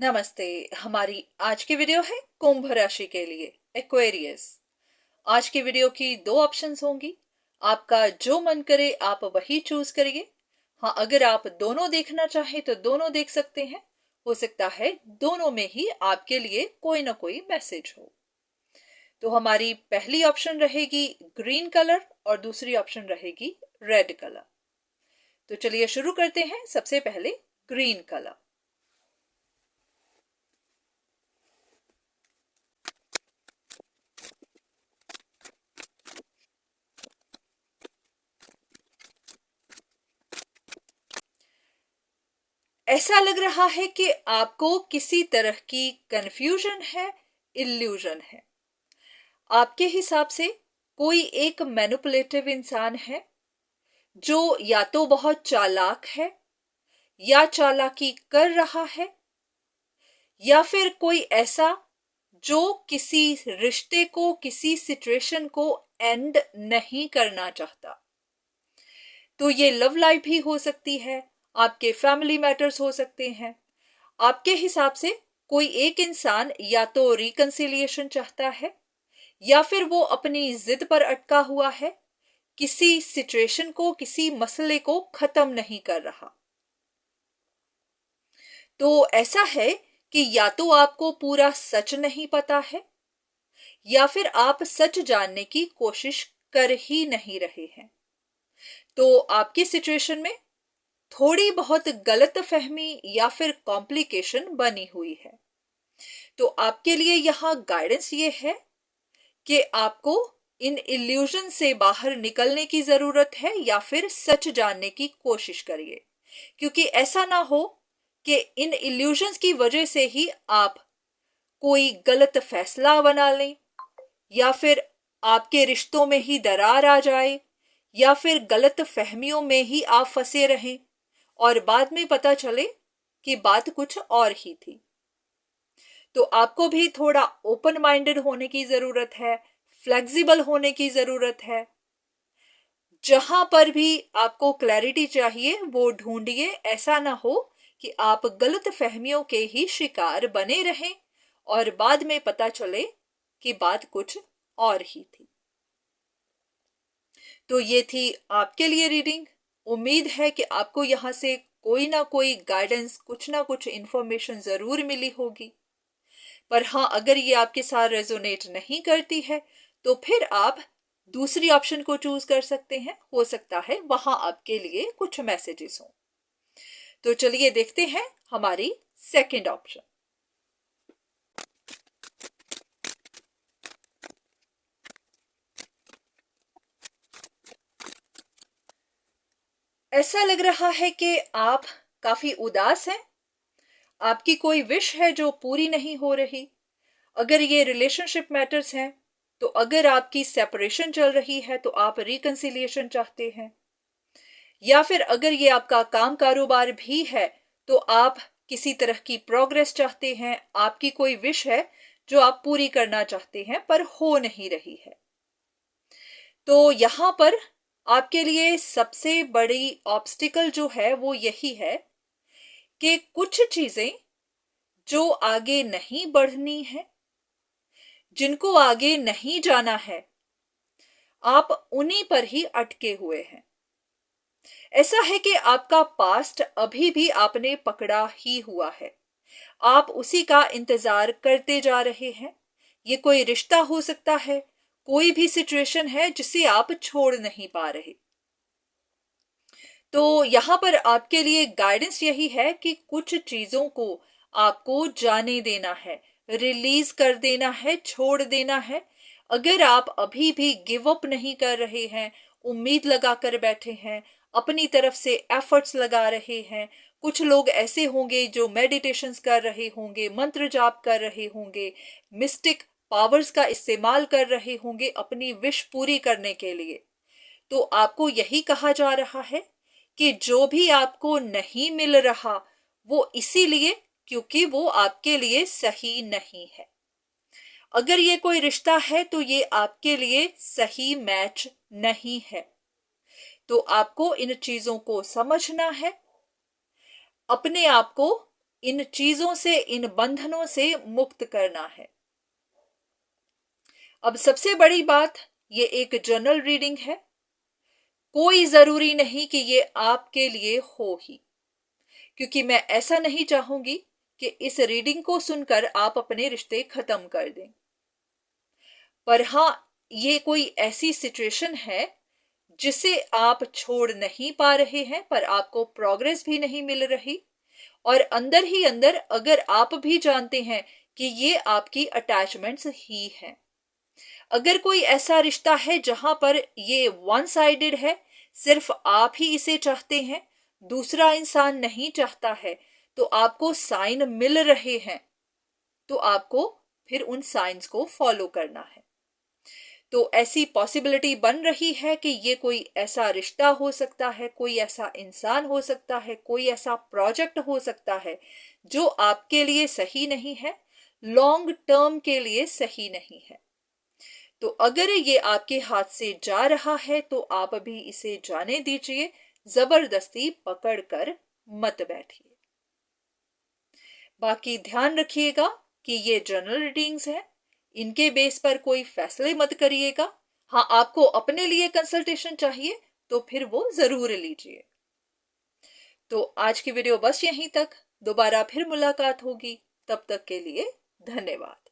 नमस्ते। हमारी आज की वीडियो है कुंभ राशि के लिए, एक्वेरियस। आज की वीडियो की दो ऑप्शंस होंगी। आपका जो मन करे आप वही चूज करिए। हाँ, अगर आप दोनों देखना चाहें तो दोनों देख सकते हैं। हो सकता है दोनों में ही आपके लिए कोई ना कोई मैसेज हो। तो हमारी पहली ऑप्शन रहेगी ग्रीन कलर और दूसरी ऑप्शन रहेगी रेड कलर। तो चलिए शुरू करते हैं। सबसे पहले ग्रीन कलर। ऐसा लग रहा है कि आपको किसी तरह की कंफ्यूजन है, इल्यूजन है। आपके हिसाब से कोई एक मैनिपुलेटिव इंसान है जो या तो बहुत चालाक है या चालाकी कर रहा है, या फिर कोई ऐसा जो किसी रिश्ते को, किसी सिचुएशन को एंड नहीं करना चाहता। तो ये लव लाइफ भी हो सकती है, आपके फैमिली मैटर्स हो सकते हैं। आपके हिसाब से कोई एक इंसान या तो रिकंसिलिएशन चाहता है या फिर वो अपनी जिद पर अटका हुआ है, किसी सिचुएशन को, किसी मसले को खत्म नहीं कर रहा। तो ऐसा है कि या तो आपको पूरा सच नहीं पता है या फिर आप सच जानने की कोशिश कर ही नहीं रहे हैं। तो आपकी सिचुएशन में थोड़ी बहुत गलत फहमी या फिर कॉम्प्लिकेशन बनी हुई है। तो आपके लिए यहाँ गाइडेंस ये है कि आपको इन इल्यूजन से बाहर निकलने की जरूरत है या फिर सच जानने की कोशिश करिए। क्योंकि ऐसा ना हो कि इन इल्यूजन्स की वजह से ही आप कोई गलत फैसला बना लें, या फिर आपके रिश्तों में ही दरार आ जाए, या फिर गलत फहमियों में ही आप फंसे रहें और बाद में पता चले कि बात कुछ और ही थी। तो आपको भी थोड़ा ओपन माइंडेड होने की जरूरत है, फ्लेक्सिबल होने की जरूरत है। जहां पर भी आपको क्लैरिटी चाहिए वो ढूंढिए। ऐसा ना हो कि आप गलत फहमियों के ही शिकार बने रहें और बाद में पता चले कि बात कुछ और ही थी। तो ये थी आपके लिए रीडिंग। उम्मीद है कि आपको यहाँ से कोई ना कोई गाइडेंस, कुछ ना कुछ इंफॉर्मेशन जरूर मिली होगी। पर हाँ, अगर ये आपके साथ रेजोनेट नहीं करती है तो फिर आप दूसरी ऑप्शन को चूज कर सकते हैं। हो सकता है वहां आपके लिए कुछ मैसेजेस हों। तो चलिए देखते हैं हमारी सेकंड ऑप्शन। ऐसा लग रहा है कि आप काफी उदास हैं। आपकी कोई विश है जो पूरी नहीं हो रही। अगर ये रिलेशनशिप मैटर्स हैं तो अगर आपकी सेपरेशन चल रही है तो आप रिकंसिलिएशन चाहते हैं, या फिर अगर ये आपका काम कारोबार भी है तो आप किसी तरह की प्रोग्रेस चाहते हैं। आपकी कोई विश है जो आप पूरी करना चाहते हैं पर हो नहीं रही है। तो यहां पर आपके लिए सबसे बड़ी ऑब्स्टिकल जो है वो यही है कि कुछ चीजें जो आगे नहीं बढ़नी है, जिनको आगे नहीं जाना है, आप उन्हीं पर ही अटके हुए हैं। ऐसा है कि आपका पास्ट अभी भी आपने पकड़ा ही हुआ है। आप उसी का इंतजार करते जा रहे हैं। ये कोई रिश्ता हो सकता है, कोई भी सिचुएशन है जिसे आप छोड़ नहीं पा रहे। तो यहां पर आपके लिए गाइडेंस यही है कि कुछ चीजों को आपको जाने देना है, रिलीज कर देना है, छोड़ देना है। अगर आप अभी भी गिव अप नहीं कर रहे हैं, उम्मीद लगा कर बैठे हैं, अपनी तरफ से एफर्ट्स लगा रहे हैं। कुछ लोग ऐसे होंगे जो मेडिटेशंस कर रहे होंगे, मंत्र जाप कर रहे होंगे, मिस्टिक पावर्स का इस्तेमाल कर रहे होंगे अपनी विश पूरी करने के लिए। तो आपको यही कहा जा रहा है कि जो भी आपको नहीं मिल रहा वो इसीलिए क्योंकि वो आपके लिए सही नहीं है। अगर ये कोई रिश्ता है तो ये आपके लिए सही मैच नहीं है। तो आपको इन चीजों को समझना है, अपने आप को इन चीजों से, इन बंधनों से मुक्त करना है। अब सबसे बड़ी बात, ये एक जनरल रीडिंग है, कोई जरूरी नहीं कि ये आपके लिए हो ही, क्योंकि मैं ऐसा नहीं चाहूंगी कि इस रीडिंग को सुनकर आप अपने रिश्ते खत्म कर दें। पर हाँ, ये कोई ऐसी सिचुएशन है जिसे आप छोड़ नहीं पा रहे हैं, पर आपको प्रोग्रेस भी नहीं मिल रही, और अंदर ही अंदर अगर आप भी जानते हैं कि ये आपकी अटैचमेंट्स ही हैं। अगर कोई ऐसा रिश्ता है जहां पर ये वन साइडेड है, सिर्फ आप ही इसे चाहते हैं, दूसरा इंसान नहीं चाहता है, तो आपको साइन मिल रहे हैं, तो आपको फिर उन साइंस को फॉलो करना है। तो ऐसी पॉसिबिलिटी बन रही है कि ये कोई ऐसा रिश्ता हो सकता है, कोई ऐसा इंसान हो सकता है, कोई ऐसा प्रोजेक्ट हो सकता है जो आपके लिए सही नहीं है, लॉन्ग टर्म के लिए सही नहीं है। तो अगर ये आपके हाथ से जा रहा है तो आप अभी इसे जाने दीजिए, जबरदस्ती पकड़कर मत बैठिए। बाकी ध्यान रखिएगा कि ये जनरल रीडिंग्स है, इनके बेस पर कोई फैसले मत करिएगा। हाँ, आपको अपने लिए कंसल्टेशन चाहिए तो फिर वो जरूर लीजिए। तो आज की वीडियो बस यहीं तक, दोबारा फिर मुलाकात होगी, तब तक के लिए धन्यवाद।